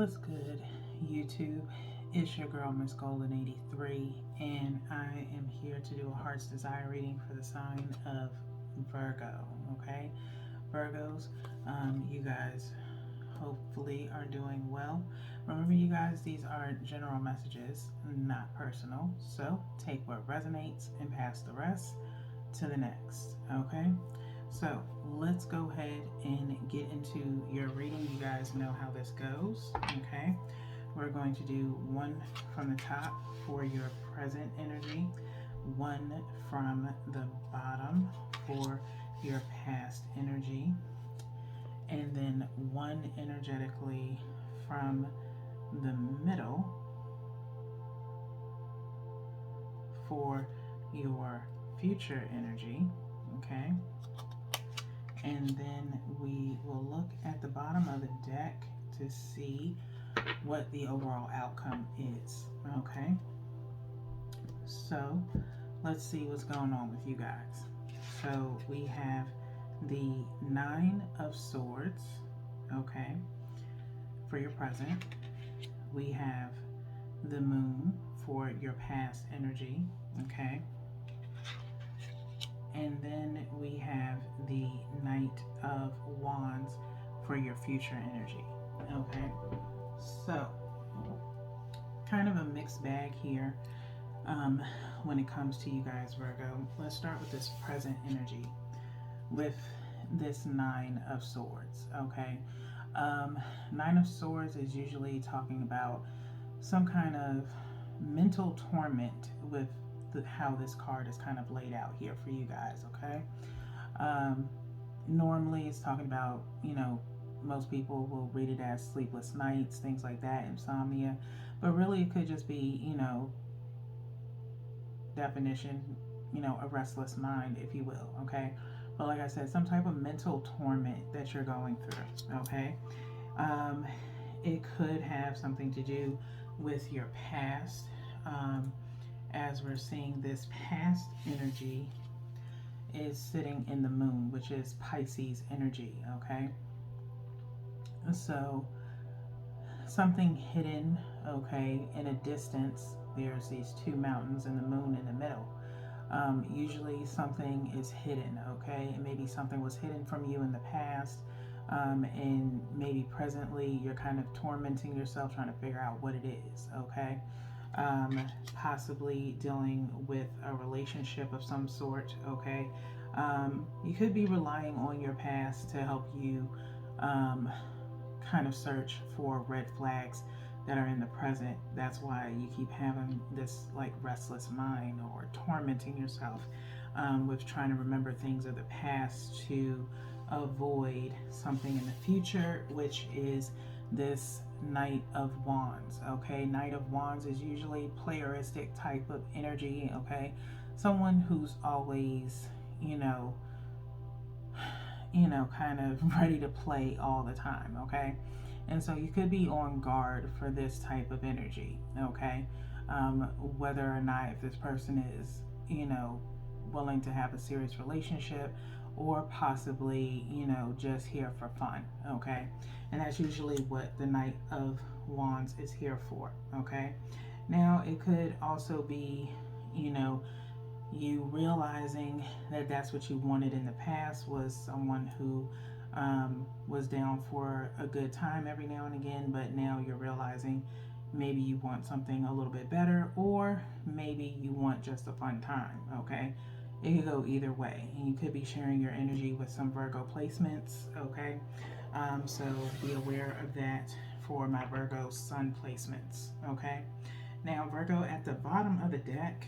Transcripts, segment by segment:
What's good, YouTube? It's your girl, Miss Golden 83, and I am here to do a heart's desire reading for the sign of Virgo. Okay, Virgos, you guys hopefully are doing well. Remember, you guys, these are general messages, not personal. So take what resonates and pass the rest to the next. Okay. So let's go ahead and get into your reading. You guys know how this goes, okay? We're going to do one from the top for your present energy, one from the bottom for your past energy, and then one energetically from the middle for your future energy, okay? And then we will look at the bottom of the deck to see what the overall outcome is. Okay, so let's see what's going on with you guys. So we have the Nine of Swords, okay, for your present. We have the Moon for your past energy, okay. And then we have the Knight of Wands for your future energy. Okay, so kind of a mixed bag here when it comes to you guys, Virgo. Let's start with this present energy with this Nine of Swords. Okay, Nine of Swords is usually talking about some kind of mental torment with how this card is kind of laid out here for you guys, okay? Normally it's talking about, most people will read it as sleepless nights, things like that, insomnia, but really it could just be, definition, a restless mind, if you will, okay? But like I said, some type of mental torment that you're going through, okay? It could have something to do with your past, as we're seeing this past energy is sitting in the Moon, which is Pisces energy, okay? So something hidden, okay, in a distance, there's these two mountains and the Moon in the middle. Usually something is hidden, okay? And maybe something was hidden from you in the past, and maybe presently you're kind of tormenting yourself trying to figure out what it is, okay? Possibly dealing with a relationship of some sort, okay? You could be relying on your past to help you kind of search for red flags that are in the present. That's why you keep having this like restless mind or tormenting yourself with trying to remember things of the past to avoid something in the future, which is this Knight of Wands, okay? Knight of Wands is usually playeristic type of energy, okay? Someone who's always, kind of ready to play all the time, okay? And so you could be on guard for this type of energy, okay? Whether or not if this person is, willing to have a serious relationship or possibly, just here for fun, okay? And that's usually what the Knight of Wands is here for, okay? Now, it could also be, you realizing that that's what you wanted in the past was someone who was down for a good time every now and again, but now you're realizing maybe you want something a little bit better, or maybe you want just a fun time, okay? It could go either way, and you could be sharing your energy with some Virgo placements, okay? So be aware of that for my Virgo sun placements, okay? Now, Virgo, at the bottom of the deck,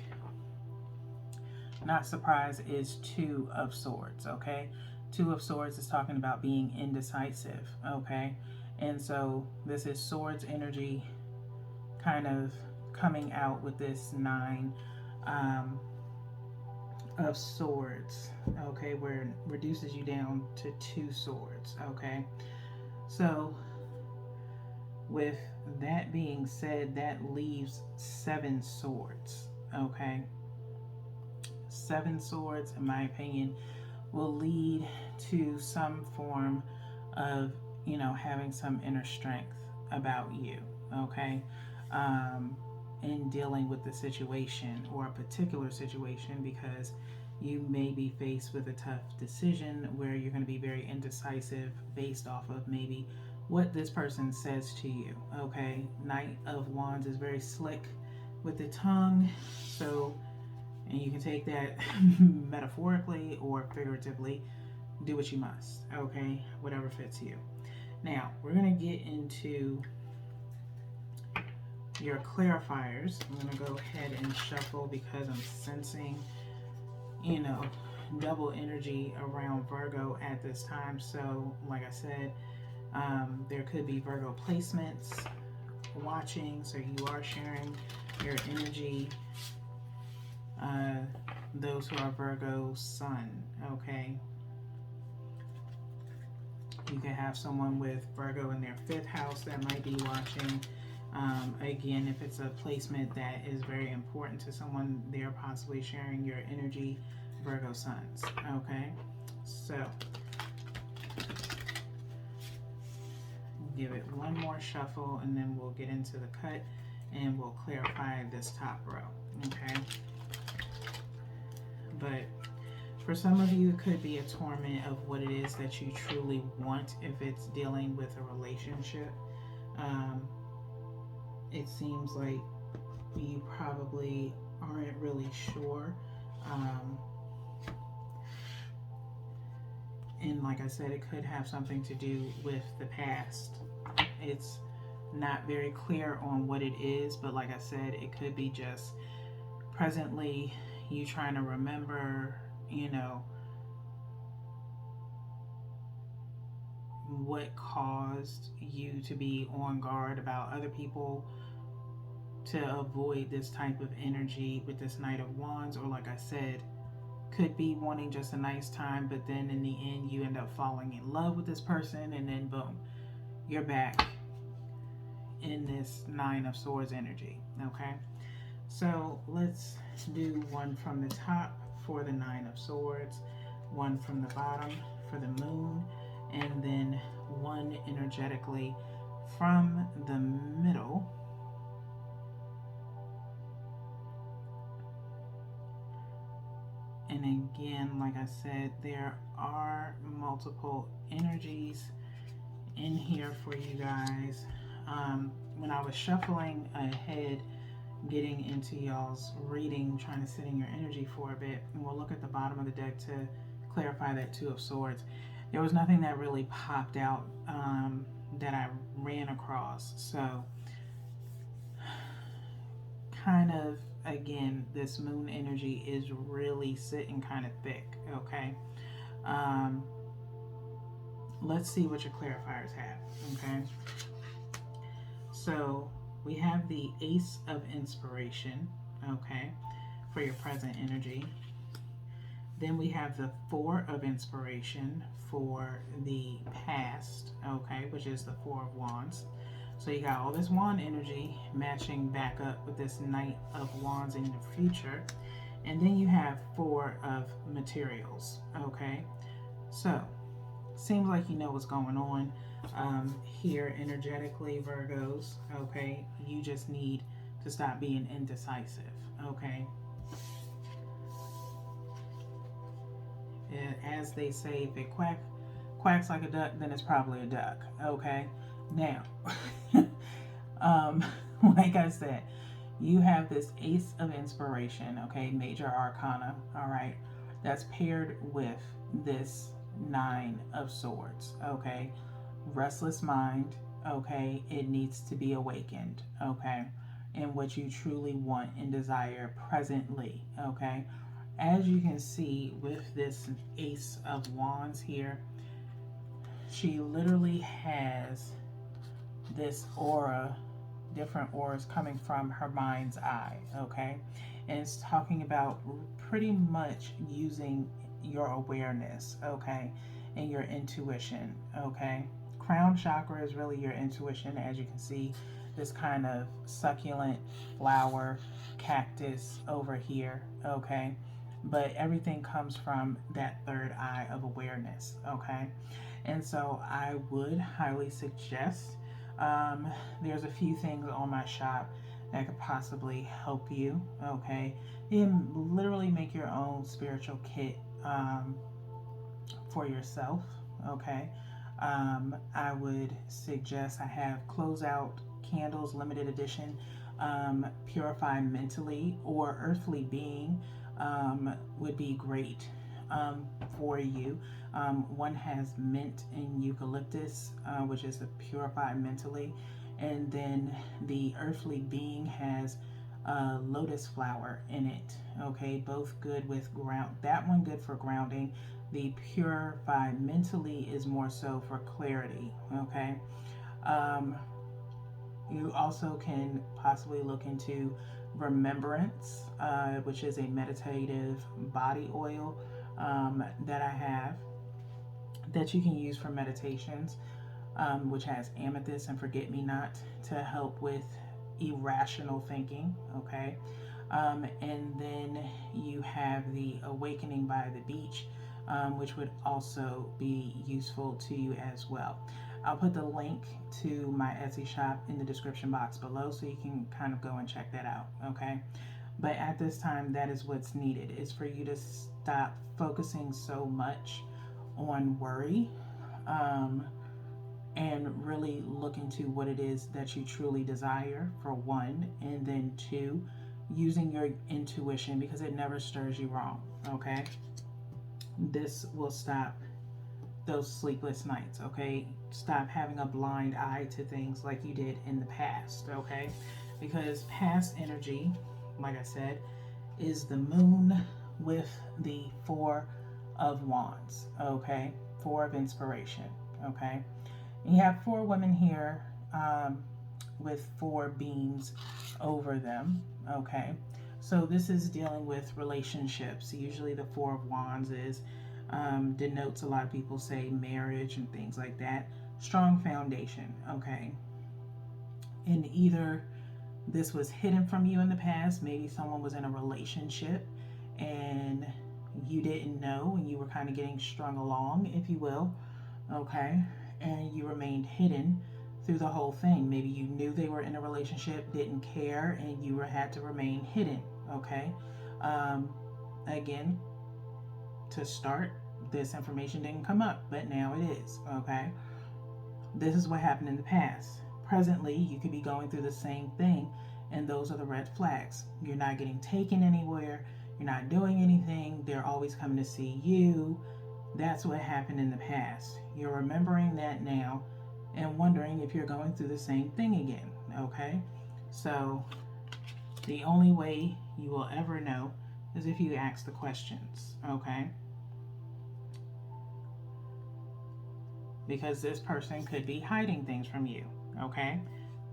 not surprised, is Two of Swords, okay? Two of Swords is talking about being indecisive, okay? And so this is Swords energy kind of coming out with this Nine of Swords, okay, where it reduces you down to two swords, okay? So with that being said, that leaves seven swords, okay? Seven swords, in my opinion, will lead to some form of, having some inner strength, about you, okay? Um, in dealing with the situation or a particular situation, because you may be faced with a tough decision where you're going to be very indecisive based off of maybe what this person says to you, okay? Knight of Wands is very slick with the tongue, so, and you can take that metaphorically or figuratively. Do what you must, okay? Whatever fits you. Now, we're going to get into your clarifiers. I'm going to go ahead and shuffle because I'm sensing, double energy around Virgo at this time. So, like I said, there could be Virgo placements watching, so you are sharing your energy. Those who are Virgo sun, okay? You can have someone with Virgo in their 5th house that might be watching. Again, if it's a placement that is very important to someone, they're possibly sharing your energy, Virgo suns. Okay, so give it one more shuffle and then we'll get into the cut and we'll clarify this top row. Okay, but for some of you, it could be a torment of what it is that you truly want if it's dealing with a relationship. It seems like you probably aren't really sure. And like I said, it could have something to do with the past. It's not very clear on what it is, but like I said, it could be just presently you trying to remember, what caused you to be on guard about other people, to avoid this type of energy with this Knight of Wands. Or like I said, could be wanting just a nice time, but then in the end you end up falling in love with this person, and then boom, you're back in this 9 of Swords energy. Okay, so let's do one from the top for the 9 of Swords, one from the bottom for the Moon, and then one energetically from the middle. And again, like I said, there are multiple energies in here for you guys. When I was shuffling ahead, getting into y'all's reading, trying to sit in your energy for a bit, and we'll look at the bottom of the deck to clarify that 2 of Swords. There was nothing that really popped out that I ran across. So kind of, again, this Moon energy is really sitting kind of thick. Okay, let's see what your clarifiers have. Okay, so we have the Ace of Inspiration, okay, for your present energy. Then we have the 4 of Inspiration for the past, okay, which is the 4 of Wands. So you got all this Wand energy matching back up with this Knight of Wands in the future. And then you have 4 of Materials, okay? So, seems like you know what's going on here energetically, Virgos, okay? You just need to stop being indecisive, okay? As they say, if it quacks like a duck, then it's probably a duck, okay? Now, like I said, you have this Ace of Inspiration, okay, Major Arcana, all right, that's paired with this 9 of Swords, okay, restless mind, okay, it needs to be awakened, okay, and what you truly want and desire presently, okay. As you can see with this Ace of Wands here, she literally has this aura, different auras coming from her mind's eye, okay? And it's talking about pretty much using your awareness, okay, and your intuition, okay? Crown chakra is really your intuition. As you can see, this kind of succulent flower cactus over here, okay? But everything comes from that 3rd eye of awareness, okay? And so I would highly suggest Um, there's a few things on my shop that could possibly help you. Okay, you can literally make your own spiritual kit for yourself. Okay, I would suggest I have closeout candles, limited edition, purify mentally or earthly being would be great for you. One has mint and eucalyptus, which is the purify mentally, and then the earthly being has lotus flower in it. Okay, both good with ground. That one good for grounding. The purify mentally is more so for clarity. Okay. Um, you also can possibly look into remembrance, which is a meditative body oil that I have that you can use for meditations, which has amethyst and forget me not to help with irrational thinking. Okay. And then you have the awakening by the beach, which would also be useful to you as well. I'll put the link to my Etsy shop in the description box below so you can kind of go and check that out. Okay. But at this time, that is what's needed, is for you to stop focusing so much on worry, and really look into what it is that you truly desire, for one, and then two, using your intuition, because it never stirs you wrong. Okay. This will stop those sleepless nights. Okay. Stop having a blind eye to things like you did in the past. Okay. Because past energy, like I said, is the moon with the Four of Wands. Okay. Four of inspiration. Okay. And you have four women here with four beams over them. Okay. So this is dealing with relationships. Usually the Four of Wands is denotes, a lot of people say, marriage and things like that. Strong foundation. Okay. And either this was hidden from you in the past. Maybe someone was in a relationship and you didn't know, and you were kind of getting strung along, if you will. Okay. And you remained hidden through the whole thing. Maybe you knew they were in a relationship, didn't care, and you had to remain hidden. Okay. Again, to start, this information didn't come up, but now it is. Okay. This is what happened in the past. Presently, you could be going through the same thing, and those are the red flags. You're not getting taken anywhere. You're not doing anything. They're always coming to see you. That's what happened in the past. You're remembering that now and wondering if you're going through the same thing again. Okay? So, the only way you will ever know is if you ask the questions. Okay? Because this person could be hiding things from you. Okay?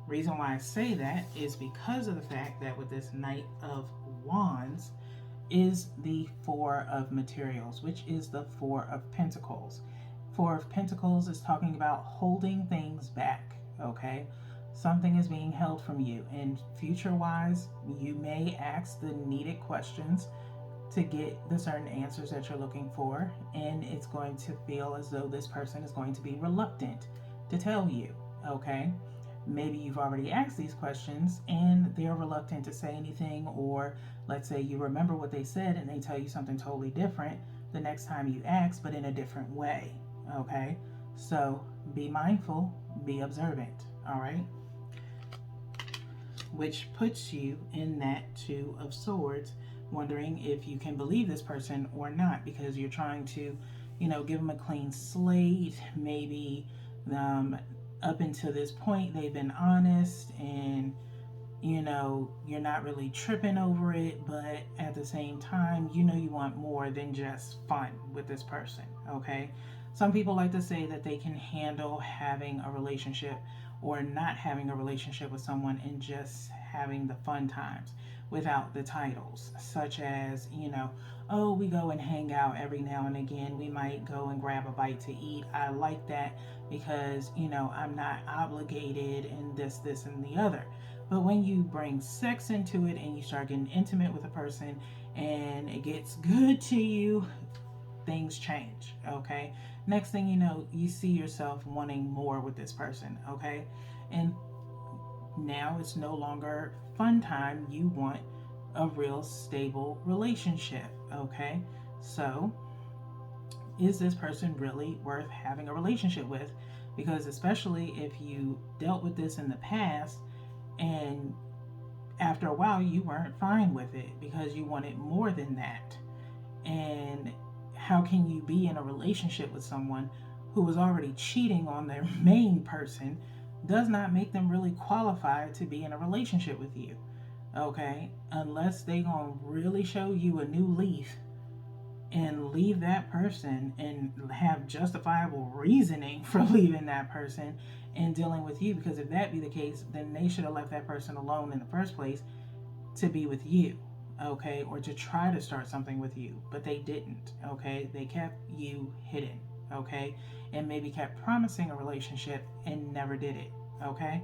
Reason why I say that is because of the fact that with this Knight of Wands is the Four of Materials, which is the Four of Pentacles. Four of Pentacles is talking about holding things back. Okay? Something is being held from you, and future wise, you may ask the needed questions to get the certain answers that you're looking for, and it's going to feel as though this person is going to be reluctant to tell you. Okay? Maybe you've already asked these questions and they're reluctant to say anything, or let's say you remember what they said and they tell you something totally different the next time you ask, but in a different way. Okay? So be mindful, be observant. All right? Which puts you in that Two of Swords, wondering if you can believe this person or not, because you're trying to, give them a clean slate. Maybe up until this point they've been honest, and you're not really tripping over it, but at the same time, you want more than just fun with this person. Okay? Some people like to say that they can handle having a relationship or not having a relationship with someone and just having the fun times without the titles, such as, oh, we go and hang out every now and again. We might go and grab a bite to eat. I like that because, I'm not obligated in this, and the other. But when you bring sex into it and you start getting intimate with a person and it gets good to you, things change. Okay? Next thing you know, you see yourself wanting more with this person, okay? And now it's no longer fun time. You want a real stable relationship, okay? So, is this person really worth having a relationship with? Because, especially if you dealt with this in the past and after a while you weren't fine with it because you wanted more than that. And how can you be in a relationship with someone who was already cheating on their main person? Does not make them really qualified to be in a relationship with you, okay? Unless they gonna really show you a new leaf and leave that person and have justifiable reasoning for leaving that person and dealing with you. Because if that be the case, then they should have left that person alone in the first place to be with you, okay, or to try to start something with you. But they didn't, okay? They kept you hidden, okay, and maybe kept promising a relationship and never did it, okay?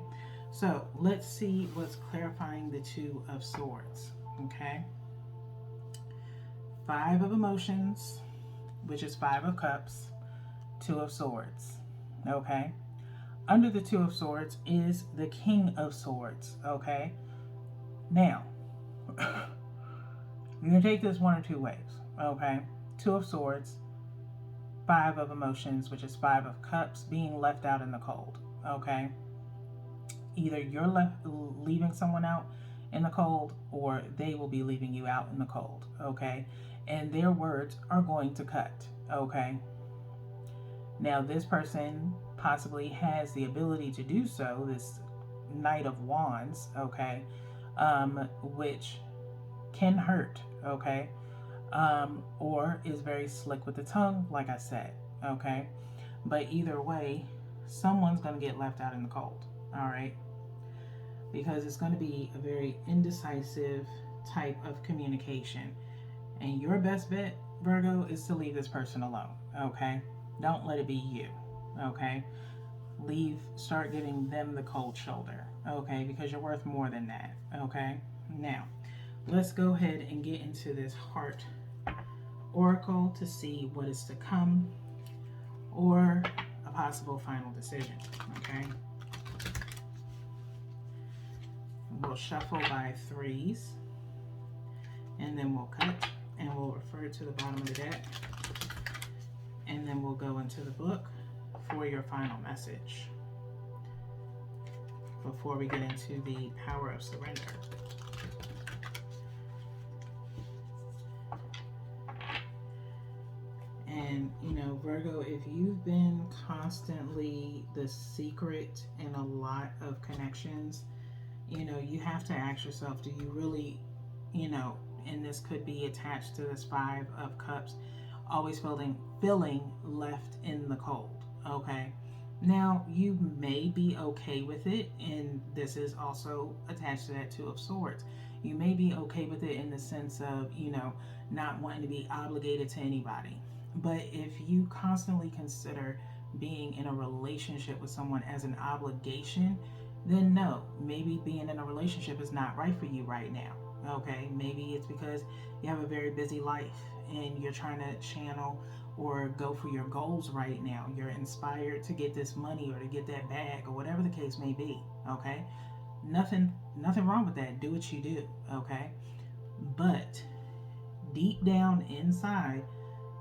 So let's see what's clarifying the Two of Swords, okay? Five of Emotions, which is Five of Cups, Two of Swords, okay? Under the Two of Swords is the King of Swords, okay? Now, you can take this one or two ways, okay? Two of Swords, Five of Emotions, which is Five of Cups, being left out in the cold, okay? Either you're leaving someone out in the cold, or they will be leaving you out in the cold, okay? And their words are going to cut, okay? Now, this person possibly has the ability to do so, this Knight of Wands, okay, which can hurt, okay, or is very slick with the tongue, like I said, okay? But either way, someone's going to get left out in the cold, all right? Because it's going to be a very indecisive type of communication. And your best bet, Virgo, is to leave this person alone, okay? Don't let it be you, okay? Start giving them the cold shoulder, okay? Because you're worth more than that, okay? Now, let's go ahead and get into this heart oracle to see what is to come or a possible final decision, okay? We'll shuffle by threes, and then we'll cut, and we'll refer to the bottom of the deck, and then we'll go into the book for your final message before we get into the power of surrender. And, Virgo, if you've been constantly the secret in a lot of connections, you have to ask yourself, do you really, and this could be attached to this Five of Cups, always feeling left in the cold, okay? Now, you may be okay with it, and this is also attached to that Two of Swords. You may be okay with it in the sense of, not wanting to be obligated to anybody. But if you constantly consider being in a relationship with someone as an obligation, then no, maybe being in a relationship is not right for you right now, okay? Maybe it's because you have a very busy life and you're trying to channel or go for your goals right now. You're inspired to get this money or to get that bag or whatever the case may be, okay? Nothing wrong with that. Do what you do, okay? But deep down inside,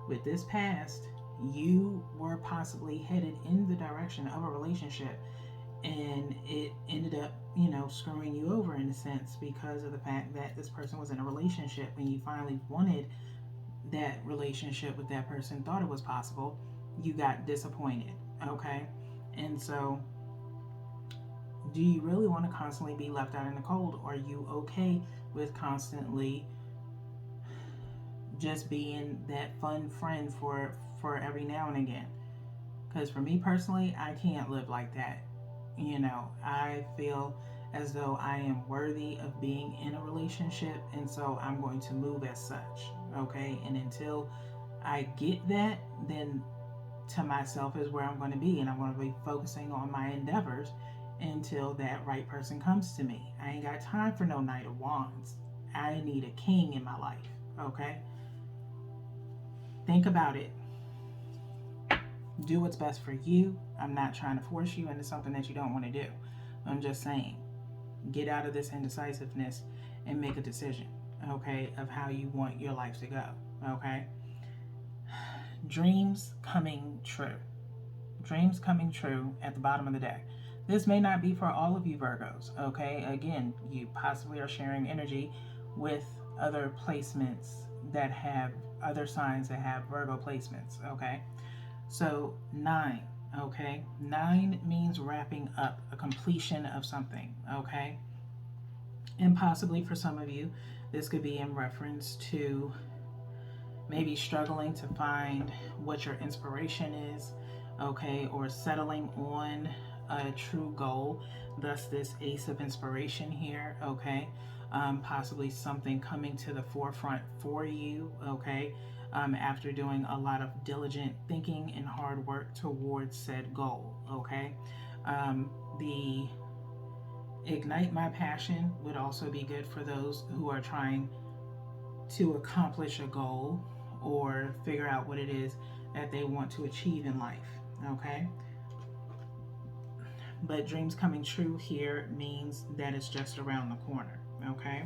with this past, you were possibly headed in the direction of a relationship, and it ended up, screwing you over in a sense because of the fact that this person was in a relationship when you finally wanted that relationship with that person, thought it was possible, you got disappointed, okay? And so, do you really want to constantly be left out in the cold, or are you okay with constantly just being that fun friend for every now and again? Because for me personally, I can't live like that. I feel as though I am worthy of being in a relationship, and so I'm going to move as such, okay? And until I get that, then to myself is where I'm going to be, and I'm going to be focusing on my endeavors until that right person comes to me. I ain't got time for no Knight of Wands. I need a king in my life, okay? Think about it. Do what's best for you. I'm not trying to force you into something that you don't want to do. I'm just saying, get out of this indecisiveness and make a decision, okay, of how you want your life to go, okay? Dreams coming true. Dreams coming true at the bottom of the deck. This may not be for all of you Virgos, okay? Again, you possibly are sharing energy with other placements that have other signs that have Virgo placements, okay? So 9, okay? 9 means wrapping up, a completion of something, okay? And possibly for some of you, this could be in reference to maybe struggling to find what your inspiration is, okay, or settling on a true goal, thus this Ace of Inspiration here, okay, possibly something coming to the forefront for you, okay, after doing a lot of diligent thinking and hard work towards said goal, okay. The Ignite My Passion would also be good for those who are trying to accomplish a goal or figure out what it is that they want to achieve in life, okay? But dreams coming true here means that it's just around the corner, okay?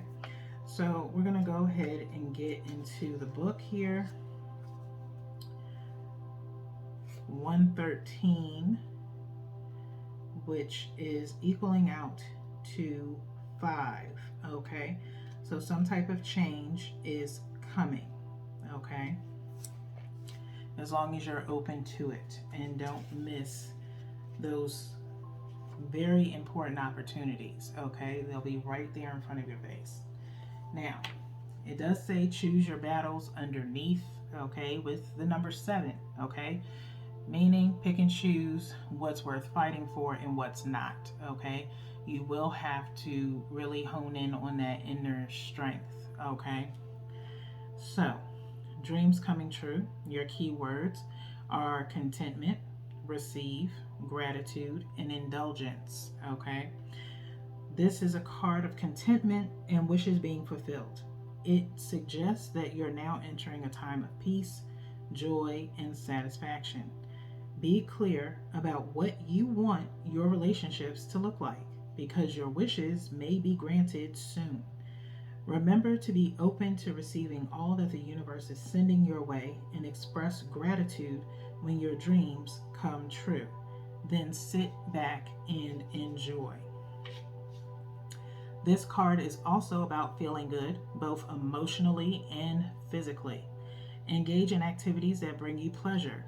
So we're gonna go ahead and get into the book here. 113, which is equaling out to 5, okay? So some type of change is coming, okay? As long as you're open to it and don't miss those very important opportunities, okay? They'll be right there in front of your face. Now, it does say choose your battles underneath, okay, with the number 7, okay? Meaning pick and choose what's worth fighting for and what's not, okay? You will have to really hone in on that inner strength, okay? So, dreams coming true. Your key words are contentment, receive, gratitude, and indulgence, okay? This is a card of contentment and wishes being fulfilled. It suggests that you're now entering a time of peace, joy, and satisfaction. Be clear about what you want your relationships to look like, because your wishes may be granted soon. Remember to be open to receiving all that the universe is sending your way and express gratitude when your dreams come true. Then sit back and enjoy. This card is also about feeling good, both emotionally and physically. Engage in activities that bring you pleasure.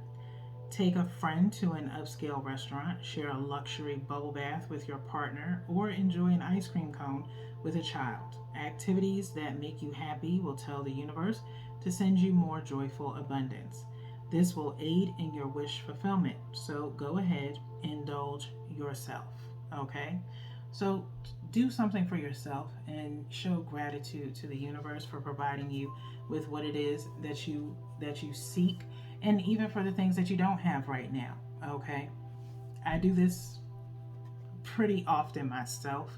Take a friend to an upscale restaurant, share a luxury bubble bath with your partner, or enjoy an ice cream cone with a child. Activities that make you happy will tell the universe to send you more joyful abundance. This will aid in your wish fulfillment, so go ahead, indulge yourself, okay? So do something for yourself and show gratitude to the universe for providing you with what it is that you seek, and even for the things that you don't have right now, okay? I do this pretty often myself,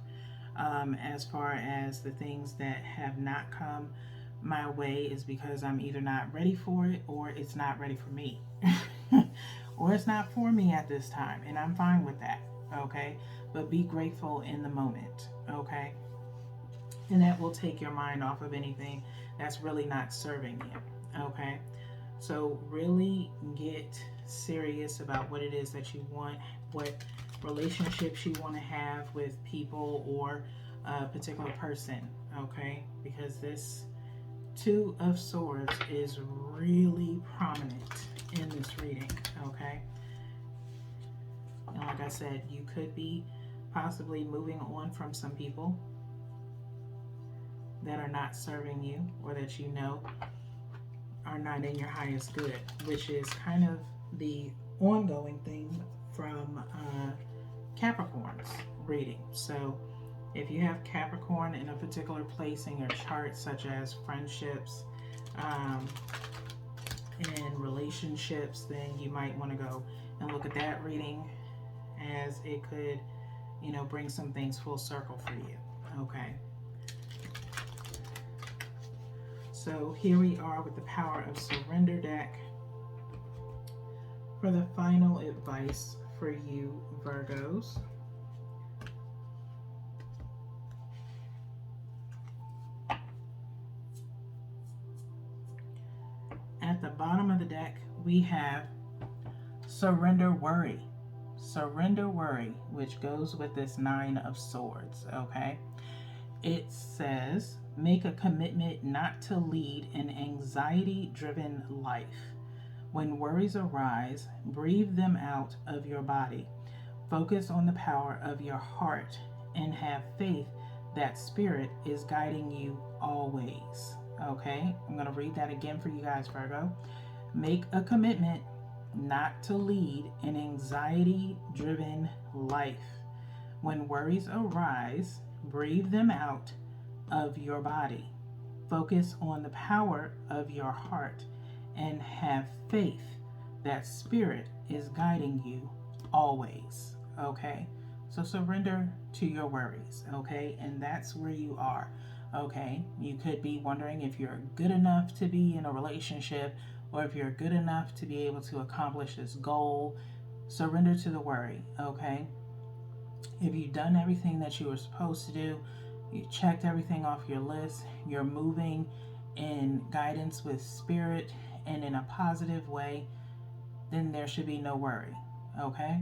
as far as the things that have not come my way is because I'm either not ready for it or it's not ready for me. Or it's not for me at this time, and I'm fine with that, okay? But be grateful in the moment, okay? And that will take your mind off of anything that's really not serving you, okay? So really get serious about what it is that you want, what relationships you want to have with people or a particular person, okay? Because this 2 of Swords is really prominent in this reading, okay? And like I said, you could be possibly moving on from some people that are not serving you or that you know are not in your highest good, which is kind of the ongoing thing from Capricorn's reading. So if you have Capricorn in a particular place in your chart, such as friendships and relationships, then you might want to go and look at that reading, as it could, bring some things full circle for you, okay? So here we are with the Power of Surrender deck For the final advice for you, Virgos, at the bottom of the deck, we have surrender worry. Surrender worry, which goes with this Nine of Swords, okay? It says, make a commitment not to lead an anxiety-driven life. When worries arise, breathe them out of your body. Focus on the power of your heart and have faith that Spirit is guiding you always. Okay, I'm going to read that again for you guys, Virgo. Make a commitment not to lead an anxiety-driven life. When worries arise, breathe them out of your body. Focus on the power of your heart and have faith that Spirit is guiding you always. Okay, so surrender to your worries. Okay, and that's where you are. Okay, you could be wondering if you're good enough to be in a relationship, or if you're good enough to be able to accomplish this goal. Surrender to the worry. Okay, if you've done everything that you were supposed to do, you checked everything off your list, you're moving in guidance with Spirit and in a positive way, then there should be no worry. Okay,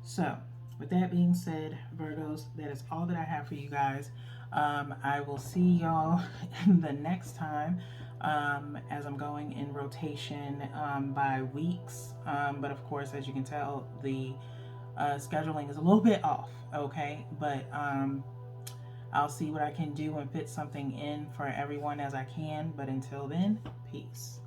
so with that being said, Virgos, that is all that I have for you guys. I will see y'all the next time, as I'm going in rotation by weeks. But of course, as you can tell, the scheduling is a little bit off. Okay, but I'll see what I can do and fit something in for everyone as I can. But until then, peace.